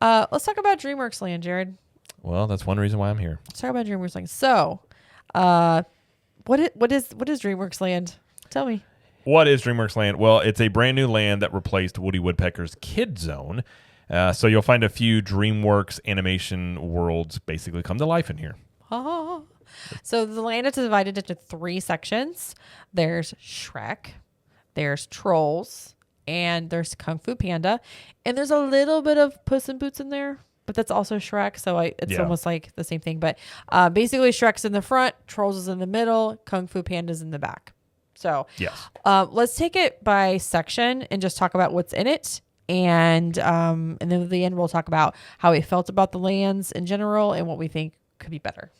Let's talk about DreamWorks Land, Jared. Well, that's one reason why I'm here. Let's talk about DreamWorks Land. So, what is DreamWorks Land? Tell me. What is DreamWorks Land? Well, it's a brand new land that replaced Woody Woodpecker's Kid Zone. So you'll find a few DreamWorks animation worlds basically come to life in here. Ah. So the land is divided into 3 sections. There's Shrek, there's Trolls, and there's Kung Fu Panda. And there's a little bit of Puss in Boots in there, but that's also Shrek. So it's almost like the same thing. But basically Shrek's in the front, Trolls is in the middle, Kung Fu Panda's in the back. So yes. Let's take it by section and just talk about what's in it. And then at the end, we'll talk about how we felt about the lands in general and what we think could be better.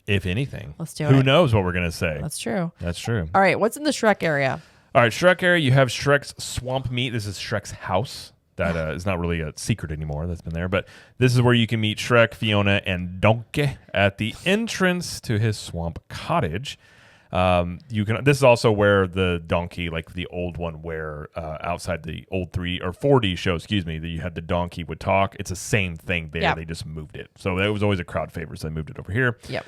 If anything. Let's do it. Who knows what we're going to say? That's true. That's true. All right. What's in the Shrek area? All right. Shrek area, you have Shrek's swamp meat. This is Shrek's house. That is not really a secret anymore. That's been there. But this is where you can meet Shrek, Fiona, and Donkey at the entrance to his swamp cottage. This is also where the donkey, like the old one where outside the old 4D show, that you had the donkey would talk. It's the same thing there. Yep. They just moved it. So it was always a crowd favorite, so they moved it over here. Yep.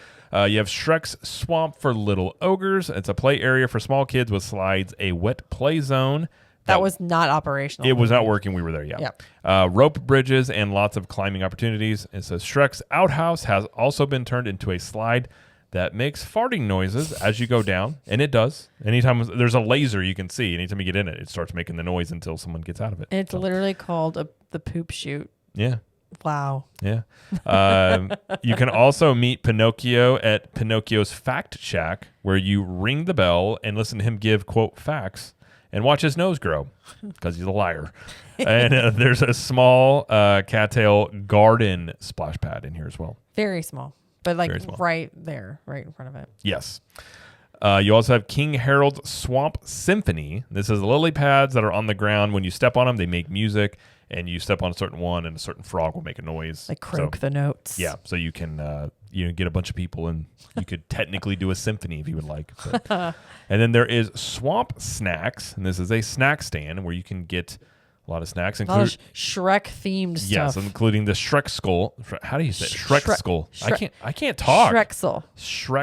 You have Shrek's Swamp for Little Ogres. It's a play area for small kids with slides, a wet play zone. That was not operational. It was not working. We were there, yeah. Yep. Rope bridges and lots of climbing opportunities. It says Shrek's outhouse has also been turned into a slide that makes farting noises as you go down, and it does. Anytime there's a laser you can see, anytime you get in it, it starts making the noise until someone gets out of it. And it's literally called the poop chute. Yeah. Wow. Yeah. You can also meet Pinocchio at Pinocchio's Fact Shack, where you ring the bell and listen to him give, quote, facts, and watch his nose grow, because he's a liar. And there's a small cattail garden splash pad in here as well. Very small. But like right there, right in front of it. Yes. You also have King Harold's Swamp Symphony. This is lily pads that are on the ground. When you step on them, they make music, and you step on a certain one, and a certain frog will make a noise. Like croak the notes. Yeah, so you can get a bunch of people, and you could technically do a symphony if you would like. And then there is Swamp Snacks, and this is a snack stand where you can get a lot of snacks, including Shrek-themed stuff. Yes, including the Shrek skull. How do you say it? Shrek skull? I can't talk. Shrexel.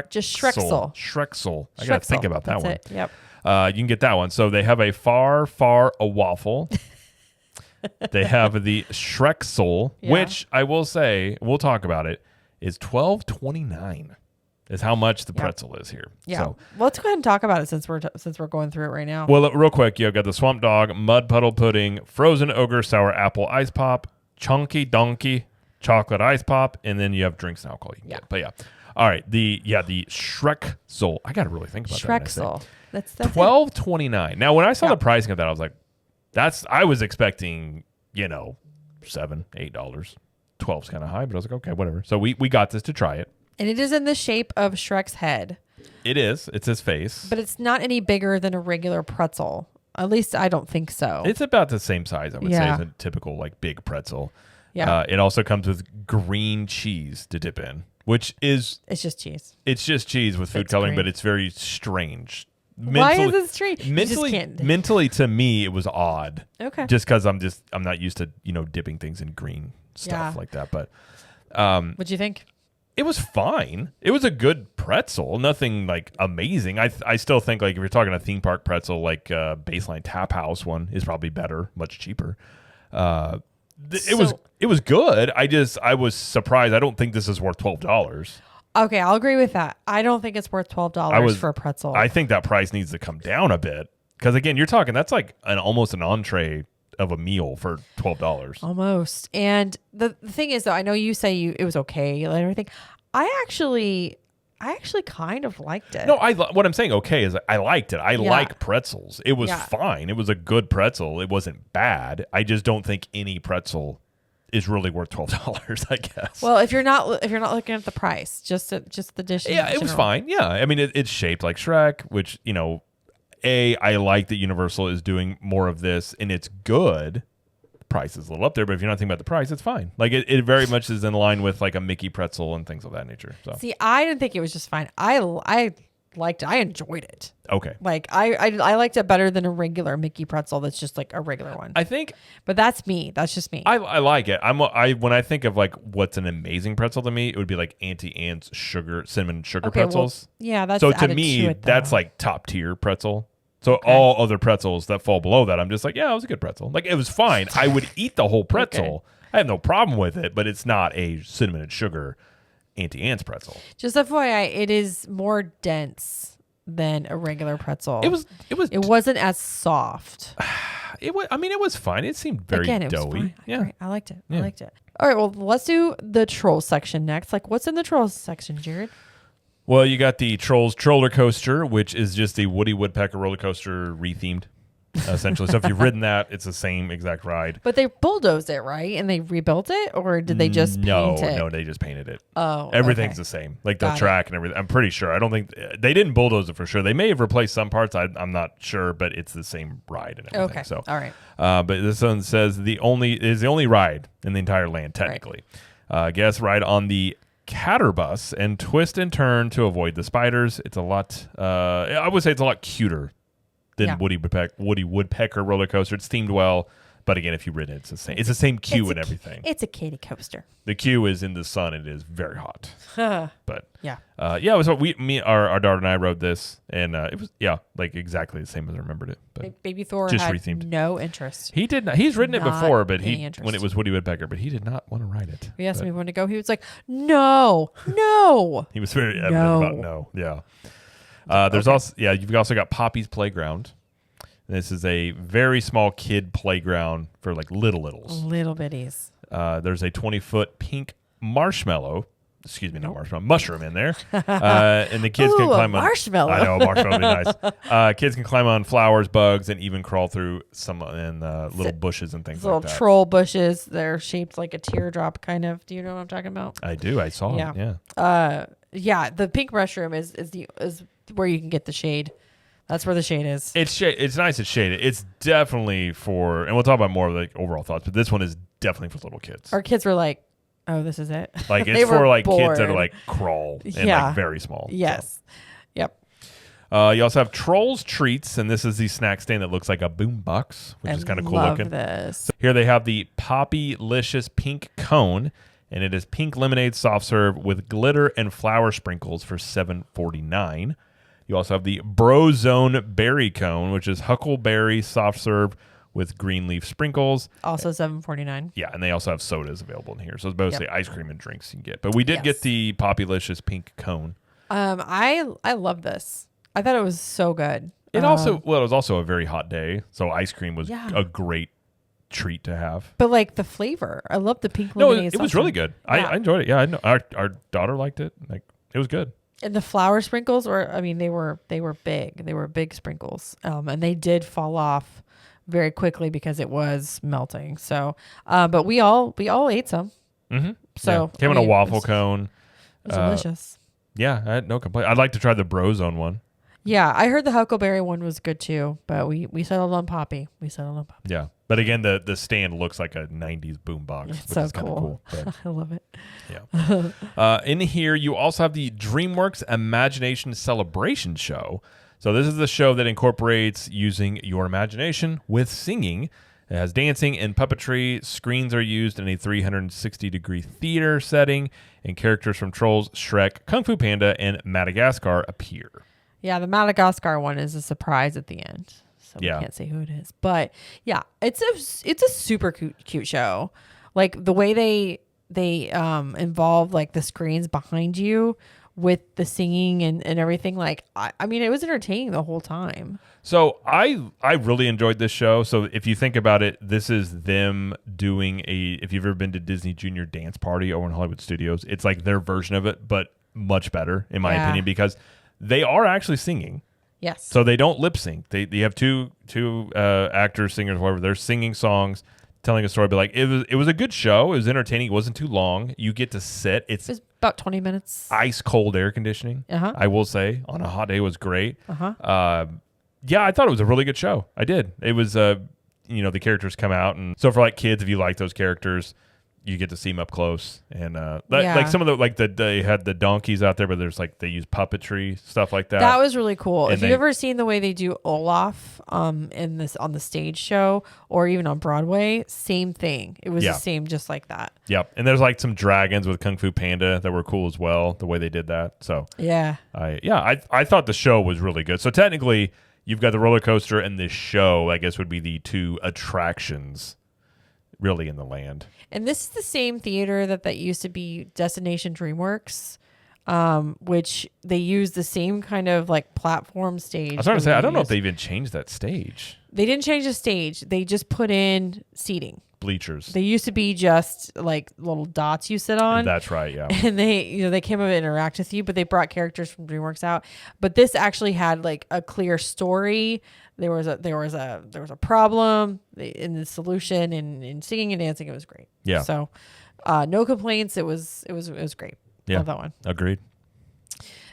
Just Shrexel. Shrexel. I got to think about that one. It. Yep. You can get that one. So they have a far a waffle. They have the Shrexel, which I will say, we'll talk about it, is $12.29. Is how much the pretzel is here. Yeah. So, well, let's go ahead and talk about it since we're going through it right now. Well, real quick, you've got the Swamp Dog, Mud Puddle Pudding, Frozen Ogre, Sour Apple Ice Pop, Chunky Donkey, Chocolate Ice Pop, and then you have drinks and alcohol. You can get. But yeah. All right. The Shrexel. I got to really think about Shrexel. That's $12.29. Now, when I saw the pricing of that, I was like, I was expecting, $7, $8. 12's kind of high, but I was like, okay, whatever. So we got this to try it. And it is in the shape of Shrek's head. It is. It's his face. But it's not any bigger than a regular pretzel. At least I don't think so. It's about the same size, I would say, as a typical big pretzel. Yeah. It also comes with green cheese to dip in, which is... It's just cheese. It's just cheese with food coloring, but it's very strange. Why is it strange? Mentally, to me, it was odd. Okay. Just because I'm not used to, dipping things in green stuff like that. But what'd you think? It was fine. It was a good pretzel. Nothing amazing. I still think if you're talking a theme park pretzel, Baseline Tap House one is probably better, much cheaper. It was good. I was surprised. I don't think this is worth $12. Okay, I'll agree with that. I don't think it's worth $12 for a pretzel. I think that price needs to come down a bit because again, you're talking that's almost an entree of a meal for $12. Almost. And the thing is, though, I know you say it was okay and everything. I actually kind of liked it. No, what I'm saying okay is I liked it. I like pretzels. It was fine. It was a good pretzel. It wasn't bad. I just don't think any pretzel is really worth $12, I guess. Well, if you're not looking at the price, just the dish. Yeah, it was fine. Yeah, I mean it's shaped like Shrek, which I like that Universal is doing more of this, and it's good. The price is a little up there, but if you're not thinking about the price, it's fine. It very much is in line with a Mickey pretzel and things of that nature. So see, I didn't think it was just fine. I liked it. I enjoyed it. Okay. Like I liked it better than a regular Mickey pretzel that's just like a regular one. I think But that's me. That's just me. I like it. When I think of like what's an amazing pretzel to me, it would be like Auntie Anne's cinnamon sugar pretzels. Well, yeah, that's So to added me, it, that's though. like top tier pretzel. So all other pretzels that fall below that, I'm just like, yeah, it was a good pretzel. Like it was fine. I would eat the whole pretzel. Okay. I have no problem with it, but it's not a cinnamon and sugar Auntie Anne's pretzel. Just FYI, it is more dense than a regular pretzel. It wasn't as soft. I mean, it was fine. It seemed very Again, it was doughy. fine. Yeah. Great. I liked it. Yeah. I liked it. All right, well, let's do the troll section next. Like, what's in the troll section, Jared? Well, you got the Trolls Troller Coaster, which is just a Woody Woodpecker roller coaster rethemed, essentially. So if you've ridden that, it's the same exact ride. But they bulldozed it, right? And they rebuilt it, or did they just paint it? No, they just painted it. Oh, Everything's okay. the same, like the Got it. track and everything. I'm pretty sure. I don't think they didn't bulldoze it for sure. They may have replaced some parts. I'm not sure, but it's the same ride and everything. Okay. So, All right. but this one says it is the only ride in the entire land, technically. Guests ride on the Catterbus and twist and turn to avoid the spiders. It's a lot. I would say it's a lot cuter than Woody Woodpecker roller coaster. It's themed well, but again, if you rid it, it's the same. It's the same queue and everything. It's a kitty coaster. The queue is in the sun. It is very hot. But Yeah. yeah. So our daughter and I rode this, and it was like exactly the same as I remembered it. But Baby Thor just had rethemed. no interest. he did not. He's ridden it Not before, but any interest. when it was Woody Woodpecker, but he did not want to ride it. We asked But me when to go. He was like, "No, no." he was very evident No. about no. Yeah. There's also you've also got Poppy's Playground. This is a very small kid playground for like littles. Little bitties. There's a 20-foot pink marshmallow. Excuse me, not marshmallow, mushroom in there. And the kids can Ooh, a climb on marshmallow. I know, marshmallow would be nice. Kids can climb on flowers, bugs, and even crawl through some little bushes and things Little like that. troll bushes. They're shaped like a teardrop, kind of. Do you know what I'm talking about? I do. I saw Yeah. it. Yeah. Yeah. The pink mushroom is where you can get the shade. That's where the shade is. It's nice. It's shaded. It's definitely for, and we'll talk about more of like overall thoughts, but this one is definitely for little kids. Our kids were like, "Oh, this is it." Like They it's were for like kids that bored. are like crawl and Yeah. like very small. Yes. Yep. You also have Trolls Treats, and this is the snack stand that looks like a boombox, which is kind of cool love looking. this. Here they have the Poppy-licious pink cone, and it is pink lemonade soft serve with glitter and flower sprinkles for $7.49. You also have the Brozone berry cone, which is huckleberry soft serve with green leaf sprinkles. Also $7.49. Yeah, and they also have sodas available in here. So it's mostly ice cream and drinks you can get. But we did get the Poppy-licious pink cone. I love this. I thought it was so good. It was also a very hot day, so ice cream was Yeah. a great treat to have. But like the flavor, I love the pink No, lemonade. it was really good. Yeah. I enjoyed it. Yeah, I know. Our daughter liked it. Like it was good. And the flower sprinkles they were big. They were big sprinkles. And they did fall off very quickly because it was melting. So, but we all ate some. Mm-hmm. So came in a waffle cone. It was delicious. Yeah, I had no complaint. I'd like to try the Brozone one. Yeah, I heard the huckleberry one was good too, but we settled on Poppy. Yeah, but again, the stand looks like a '90s boombox. It's which so is kinda cool. But, I love it. yeah. In here, you also have the Dreamworks Imagination Celebration Show. So this is the show that incorporates using your imagination with singing. It has dancing and puppetry. Screens are used in a 360-degree theater setting, and characters from Trolls, Shrek, Kung Fu Panda, and Madagascar appear. Yeah, the Madagascar one is a surprise at the end, so we Yeah. can't say who it is. But yeah, it's a super cute show. Like the way they involve like the screens behind you with the singing and everything. Like I mean, it was entertaining the whole time. So I really enjoyed this show. So if you think about it, this is them doing if you've ever been to Disney Junior Dance Party over in Hollywood Studios, it's like their version of it, but much better in my opinion, because they are actually singing. Yes. So they don't lip sync. They have two actors, singers, whatever. They're singing songs, telling a story. But like it was a good show. It was entertaining. It wasn't too long. You get to sit. It's It was about 20 minutes. ice cold air conditioning. Uh-huh. I will say on a hot day was great. Uh-huh. Yeah, I thought it was a really good show. I did. It was the characters come out, and so for like kids, if you like those characters, you get to see them up close, and Yeah. like some of they had the donkeys out there, but there's like they use puppetry stuff like that. That was really cool. And If you've ever seen the way they do Olaf in this on the stage show or even on Broadway, same thing. It was Yeah. the same, just like that. Yep, and there's like some dragons with Kung Fu Panda that were cool as well. The way they did that, so Yeah. I thought the show was really good. So technically, you've got the roller coaster and this show. I guess would be the two attractions, really, in the land. And this is the same theater that used to be Destination Dreamworks, which they use the same kind of like platform stage. I was trying to say, that I don't know if use. they even changed that stage. They didn't change the stage. They just put in seating. Bleachers. They used to be just like little dots you sit on. That's right, yeah. And they came up and interact with you, but they brought characters from DreamWorks out. But this actually had like a clear story. There was a problem in the solution, and in singing and dancing, it was great. Yeah. So, no complaints. It was great. Yeah. Love that one. Agreed.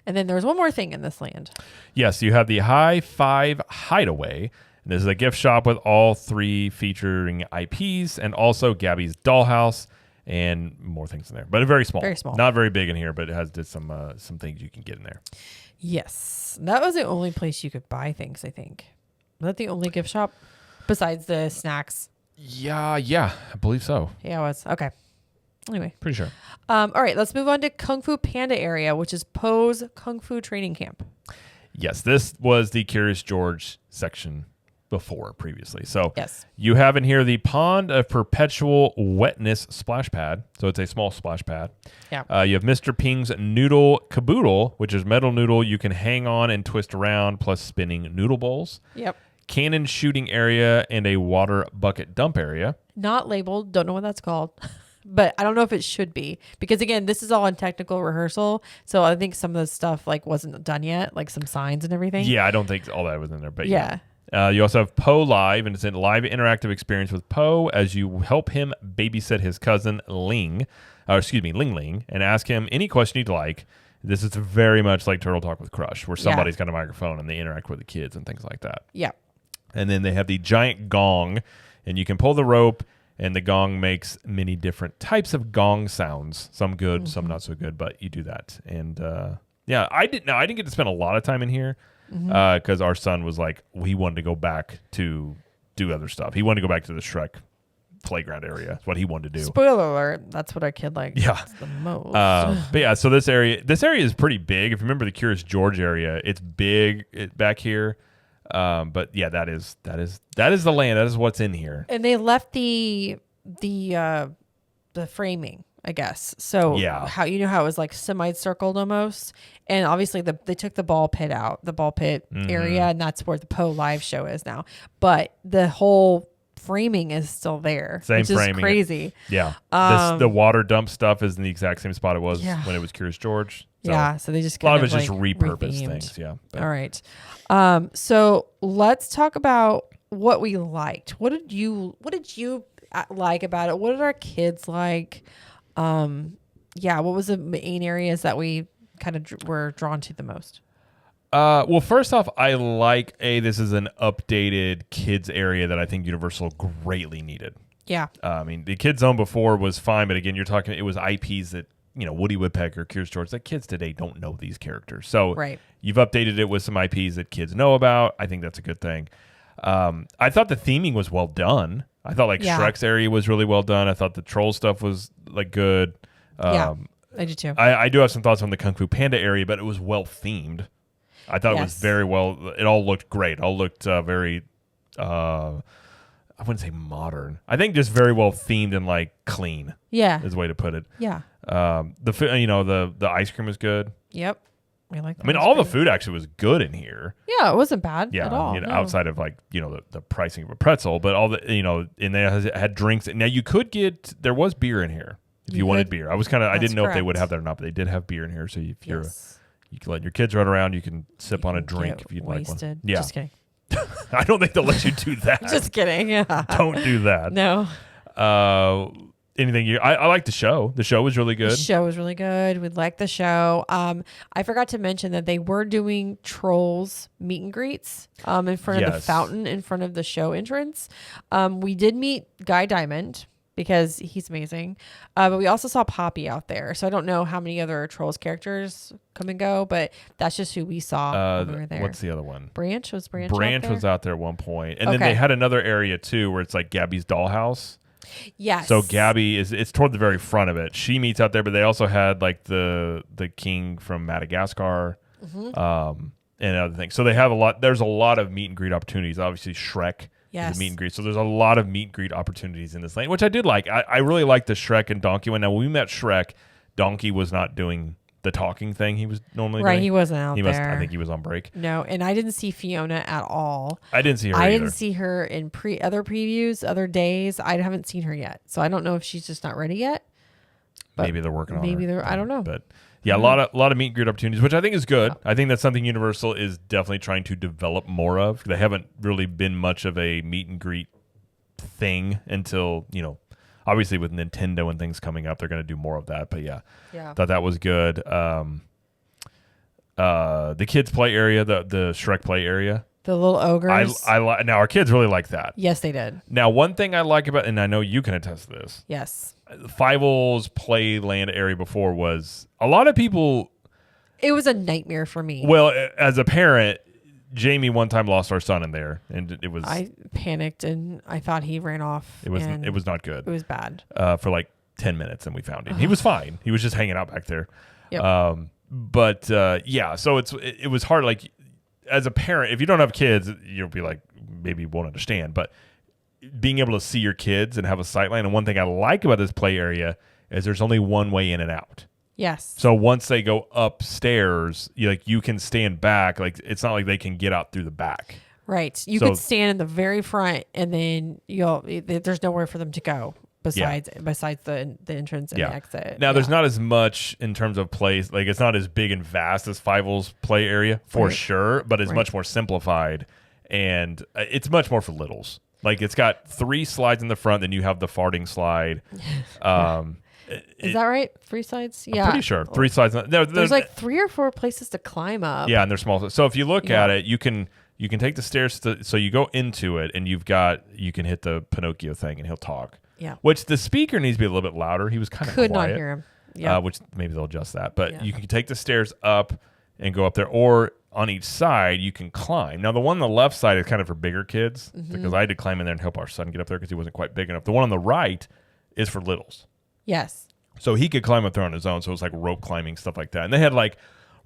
And then there was one more thing in this land. Yes, you have the High Five Hideaway. And this is a gift shop with all three featuring IPs and also Gabby's Dollhouse and more things in there. But very small. Very small. Not very big in here, but it has some things you can get in there. Yes, that was the only place you could buy things. I think. Was that the only gift shop besides the snacks? Yeah, I believe so. Yeah, it was. Okay. Anyway. Pretty sure. All right, let's move on to Kung Fu Panda area, which is Poe's Kung Fu Training Camp. Yes, this was the Curious George section previously. So Yes. you have in here the Pond of Perpetual Wetness splash pad. So it's a small splash pad. Yeah. You have Mr. Ping's Noodle Caboodle, which is metal noodle you can hang on and twist around, plus spinning noodle bowls. Yep. Cannon shooting area and a water bucket dump area. Not labeled. Don't know what that's called. But I don't know if it should be, because again, this is all in technical rehearsal. So I think some of the stuff like wasn't done yet, like some signs and everything. Yeah, I don't think all that was in there, but Yeah. You also have Poe Live, and it's a live interactive experience with Poe as you help him babysit his cousin Ling, Ling, and ask him any question you'd like. This is very much like Turtle Talk with Crush, where somebody's got a microphone and they interact with the kids and things like that. Yeah. And then they have the giant gong, and you can pull the rope, and the gong makes many different types of gong sounds. Some good, some not so good, but you do that. And I didn't get to spend a lot of time in here because our son was like, he wanted to go back to do other stuff. He wanted to go back to the Shrek playground area. That's what he wanted to do. Spoiler alert, that's what our kid likes Yeah. the most. But yeah, so this area is pretty big. If you remember the Curious George area, it's big back here. But yeah, that is the land. That is what's in here. And they left the framing, I guess. So Yeah. how it was like semi-circled almost, and obviously they took the ball pit out, the ball pit area, and that's where the Poe live show is now. But the whole framing is still there, Same which framing. is crazy. Yeah. The water dump stuff is in the exact same spot it was when it was Curious George. So Yeah, so they just a lot of kind it's just like repurposed rethemed. things. Yeah. But All right. So let's talk about what we liked. What did you like about it? What did our kids like? What was the main areas that we kind of were drawn to the most? Well, first off, I like this is an updated kids area that I think Universal greatly needed. Yeah. I mean, the Kids Zone before was fine, but again, you're talking, it was IPs that, Woody Woodpecker, Curious George, that kids today don't know these characters. So you've updated it with some IPs that kids know about. I think that's a good thing. I thought the theming was well done. I thought Shrek's area was really well done. I thought the troll stuff was good. I do too. I do have some thoughts on the Kung Fu Panda area, but it was well themed. I thought it was very well. It all looked great. It all looked very. I wouldn't say modern. I think just very well themed and clean. Yeah, is the way to put it. Yeah. The ice cream was good. Yep. We like. I mean, all the food actually was good in here. Yeah, it wasn't bad Yeah, at all. outside of the pricing of a pretzel, but all the and they had drinks. Now you could get there was beer in here if you wanted beer. I didn't know if they would have that or not, but they did have beer in here. So if you're you can let your kids run around. You can sip on a drink if you'd like one. Yeah, just kidding. I don't think they'll let you do that. Just kidding. Yeah. Don't do that. No. Anything I like the show. The show was really good. The show was really good. We liked the show. I forgot to mention that they were doing Trolls meet and greets in front of the fountain in front of the show entrance. We did meet Guy Diamond because he's amazing. But we also saw Poppy out there. So I don't know how many other Trolls characters come and go, but that's just who we saw when we were there. What's the other one? Branch out there? Was out there at one point. And then they had another area too where it's like Gabby's dollhouse. Yes. So Gabby it's toward the very front of it. She meets out there, but they also had like the king from Madagascar. And other things. So they have there's a lot of meet and greet opportunities. Obviously Shrek is a meet and greet. So there's a lot of meet and greet opportunities in this lane, which I did like. I really like the Shrek and Donkey one. Now when we met Shrek, Donkey was not doing the talking thing he was normally doing. Right, he wasn't out there. I think he was on break. No, and I didn't see Fiona at all. I didn't see her either. Didn't see her in other previews, other days. I haven't seen her yet. So I don't know if she's just not ready yet. Maybe they're working on her. Maybe they're, I don't know. But yeah, a lot of meet and greet opportunities, which I think is good. I think that's something Universal is definitely trying to develop more of. They haven't really been much of a meet and greet thing until, obviously with Nintendo and things coming up, they're going to do more of that. But yeah, thought that was good. The kids play area, the Shrek play area. The little ogres. Now our kids really like that. Yes, they did. Now, one thing I like about, and I know you can attest to this. Yes. Fievel's Playland area before was a lot of people. It was a nightmare for me. Well, as a parent, Jamie one time lost our son in there, and it was. I panicked and I thought he ran off. It was not good. It was bad. For like 10 minutes, and we found him. He was fine. He was just hanging out back there. Yep. Yeah. So it was hard. Like as a parent, if you don't have kids, you'll be like maybe you won't understand, but being able to see your kids and have a sight line. And one thing I like about this play area is there's only one way in and out. Yes. So once they go upstairs, you can stand back. Like it's not like they can get out through the back. Right. You could stand in the very front, and then there's nowhere for them to go besides the entrance and the exit. Now there's not as much in terms of place. Like it's not as big and vast as Fievel's play area for sure, but it's much more simplified, and it's much more for littles. Like it's got 3 slides in the front, then you have the farting slide. Is that right? 3 slides? Yeah. I'm pretty sure. 3 slides. There's like 3 or 4 places to climb up. Yeah, and they're small. So if you look at it, you can take the stairs so you go into it, and you can hit the Pinocchio thing, and he'll talk. Yeah. Which the speaker needs to be a little bit louder. He was kind of could quiet, not hear him. Yeah. Which maybe they'll adjust that. But you can take the stairs up and go up there, or on each side you can climb. Now the one on the left side is kind of for bigger kids because I had to climb in there and help our son get up there because he wasn't quite big enough. The one on the right is for littles. Yes. So he could climb up there on his own. So it was like rope climbing, stuff like that. And they had like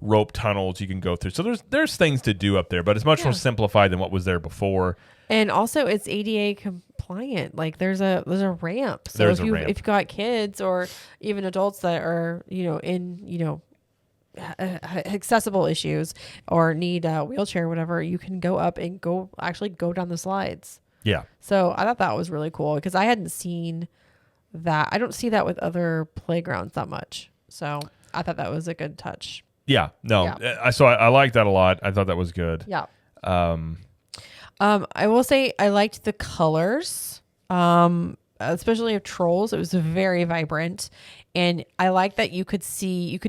rope tunnels you can go through. So there's things to do up there, but it's much more simplified than what was there before. And also it's ADA compliant. Like there's a ramp. So if you've got kids or even adults that are, in, accessible issues or need a wheelchair or whatever, you can go up and go down the slides. Yeah. So I thought that was really cool because I hadn't seen that. I don't see that with other playgrounds that much. So I thought that was a good touch. Yeah. No. Yeah. I like that a lot. I thought that was good. Yeah. I will say I liked the colors, especially of Trolls. It was very vibrant, and I like that you could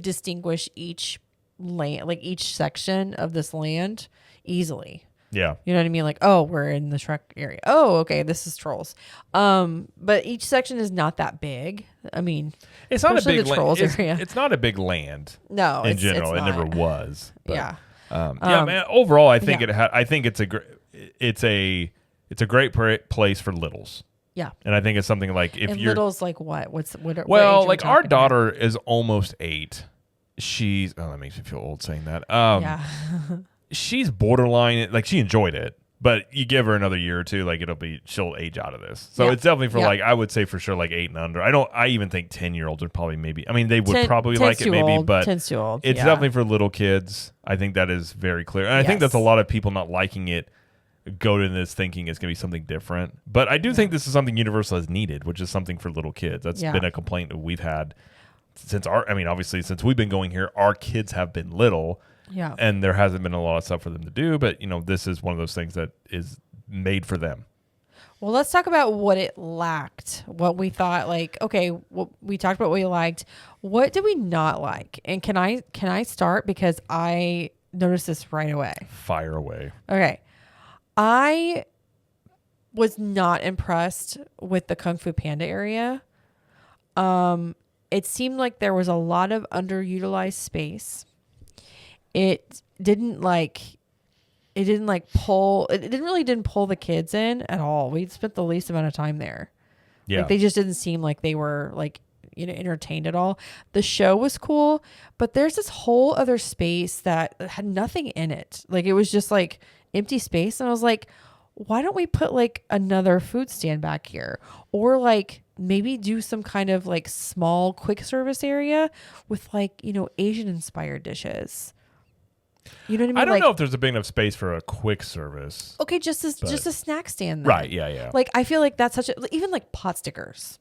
distinguish each land, like each section of this land easily. Yeah. You know what I mean? Like, oh, we're in the Shrek area. Oh, okay, this is Trolls. But each section is not that big. I mean, it's not a big Trolls area. It's not a big land. No, in general, it never was. But, yeah. Man. Overall, I think it's a great place for littles. Yeah. And I think it's something like if you're littles, like what? Like our daughter is almost 8. That makes me feel old saying that. Yeah. She's borderline, like she enjoyed it, but you give her another year or two, like she'll age out of this. So it's definitely for I would say for sure like 8 and under. I even think 10-year-olds would probably they would probably like it maybe, but 10's too old. It's definitely for little kids. I think that is very clear. And I think that's a lot of people not liking it go to this thinking it's going to be something different. But I do think this is something Universal has needed, which is something for little kids. That's been a complaint that we've had since obviously since we've been going here, our kids have been little. Yeah. And there hasn't been a lot of stuff for them to do, but this is one of those things that is made for them. Well, let's talk about what it lacked. What we thought, we talked about what we liked. What did we not like? And can I start because I noticed this right away. Fire away. Okay. I was not impressed with the Kung Fu Panda area. It seemed like there was a lot of underutilized space. It didn't pull the kids in at all. We spent the least amount of time there. Yeah. Like they just didn't seem like they were like, entertained at all. The show was cool, but there's this whole other space that had nothing in it. Like it was just like empty space. And I was like, why don't we put like another food stand back here? Or like maybe do some kind of like small quick service area with like, Asian inspired dishes. You know what I mean? I don't know if there's a big enough space for a quick service. Okay, just a snack stand then. Right, yeah. Like I feel like that's even like pot stickers.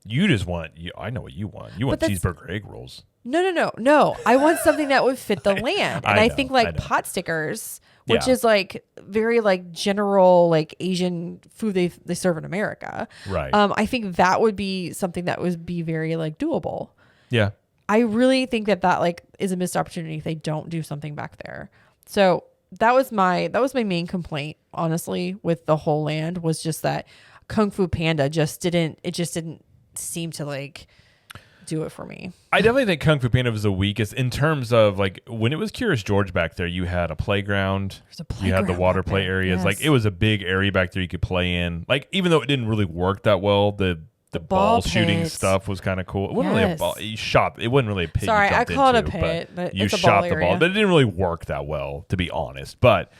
You just want, I know what you want. You want cheeseburger egg rolls. No. I want something that would fit the land. And I think like pot stickers, which is like very like general like Asian food they serve in America. Right. I think that would be something that would be very like doable. Yeah. I really think that like is a missed opportunity if they don't do something back there. So that was my main complaint, honestly, with the whole land was just that Kung Fu Panda just didn't seem to like do it for me. I definitely think Kung Fu Panda was the weakest in terms of like when it was Curious George back there, you had a playground. You had the water play areas. Yes. Like it was a big area back there you could play in. Like even though it didn't really work that well, the ball shooting stuff was kind of cool. It wasn't really a ball. You shot. It wasn't really a pit. Sorry, I call it a pit, but you it's a shot ball the area. ball. But it didn't really work that well, to be honest. But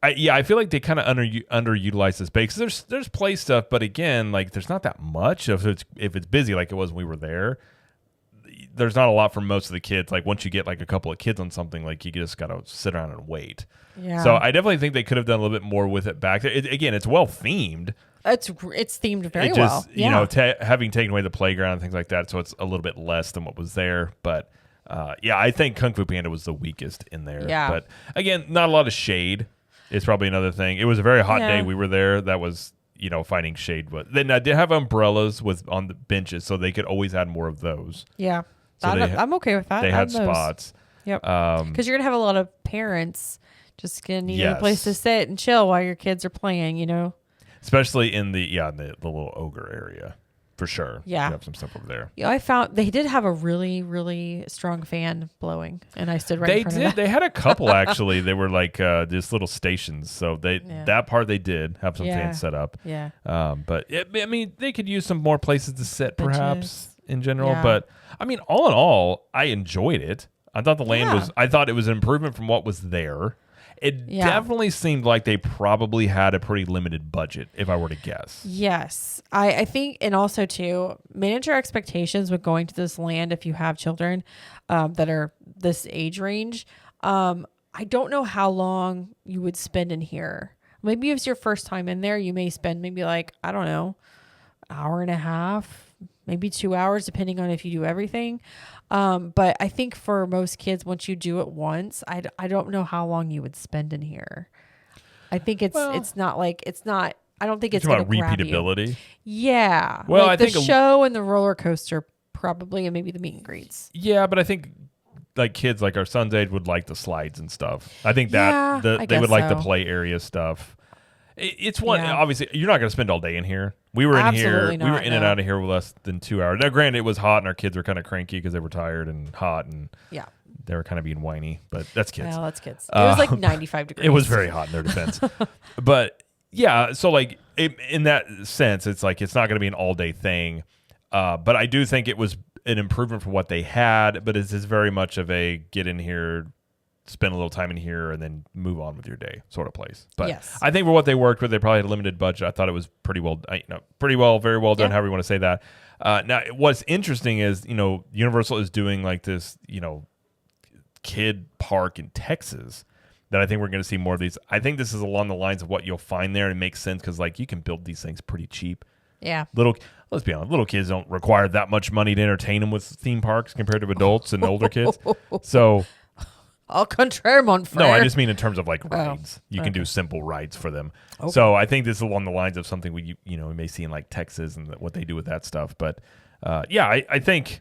I feel like they kind of underutilized this space because there's play stuff, but again, like there's not that much. If it's busy like it was when we were there, there's not a lot for most of the kids. Like once you get like a couple of kids on something, like you just gotta sit around and wait. Yeah. So I definitely think they could have done a little bit more with it back there. Again, it's well themed. It's themed very well. Yeah. Having taken away the playground and things like that, so it's a little bit less than what was there. But I think Kung Fu Panda was the weakest in there. Yeah. But again, not a lot of shade. It's probably another thing. It was a very hot day we were there. That was, fighting shade. But then I did have umbrellas on the benches, so they could always add more of those. Yeah. So I'm okay with that. They had spots. Yep. Because you're going to have a lot of parents just going to need a place to sit and chill while your kids are playing, Especially in the little ogre area. For sure. Yeah. You have some stuff over there. Yeah, I found they did have a really, really strong fan blowing, and I stood right in front of that. They had a couple, actually. They were like just little stations. So that part they did have some fans set up. Yeah. But, they could use some more places to sit, perhaps, in general. Yeah. But, all in all, I enjoyed it. I thought the land I thought it was an improvement from what was there. It definitely seemed like they probably had a pretty limited budget, if I were to guess. Yes. I think, and also too, manage your expectations with going to this land if you have children that are this age range. I don't know how long you would spend in here. Maybe if it's your first time in there, you may spend maybe like, I don't know, hour and a half, maybe 2 hours, depending on if you do everything. But I think for most kids, once you do it once, I don't know how long you would spend in here. I think I don't think it's going to grab repeatability. You. Yeah. Well, like I the think show and the roller coaster probably, and maybe the meet and greets. Yeah, but I think like kids like our son's age would like the slides and stuff. I think that they would like the play area stuff. It's one, obviously, you're not going to spend all day in here. We were in here. We were in and out of here with less than 2 hours. Now, granted, it was hot and our kids were kind of cranky because they were tired and hot and they were kind of being whiny. But that's kids. Well, that's kids. It was like 95 degrees. It was very hot in their defense. But yeah, so like in that sense, it's like it's not going to be an all day thing. But I do think it was an improvement from what they had. But it's very much of a get in here, spend a little time in here, and then move on with your day sort of place. But I think for what they worked with, they probably had a limited budget. I thought it was very well done, however you want to say that. Now, what's interesting is, Universal is doing like this, kid park in Texas that I think we're going to see more of these. I think this is along the lines of what you'll find there, and it makes sense because like you can build these things pretty cheap. Yeah. Let's be honest, little kids don't require that much money to entertain them with theme parks compared to adults and older kids. So au contraire, mon frère. No, I just mean in terms of like rides. You can do simple rides for them. Okay. So I think this is along the lines of something we may see in like Texas and what they do with that stuff. But I think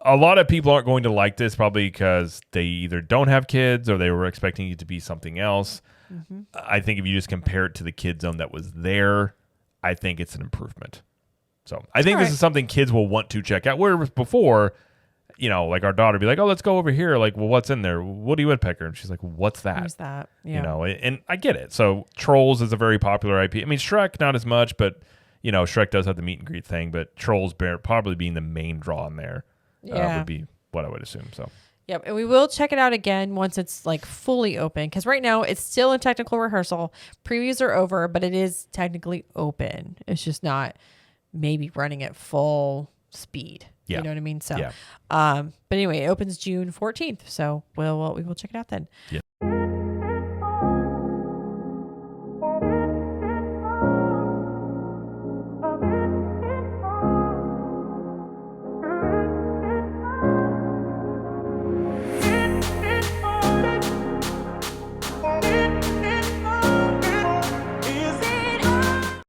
a lot of people aren't going to like this probably because they either don't have kids or they were expecting it to be something else. I think if you just compare it to the Kid Zone that was there, I think it's an improvement. So I think this is something kids will want to check out. Whereas before, like our daughter would be like, oh, let's go over here. Like, well, what's in there? Woody Woodpecker. And she's like, what's that? Who's that? Yeah. And I get it. So Trolls is a very popular IP. I mean, Shrek, not as much, but, Shrek does have the meet and greet thing, but Trolls probably being the main draw in there would be what I would assume. So. Yep, and we will check it out again once it's like fully open, because right now it's still in technical rehearsal. Previews are over, but it is technically open. It's just not maybe running at full speed. Yeah. You know what I mean? So, yeah. but anyway, it opens June 14th. So we will check it out then. Yeah.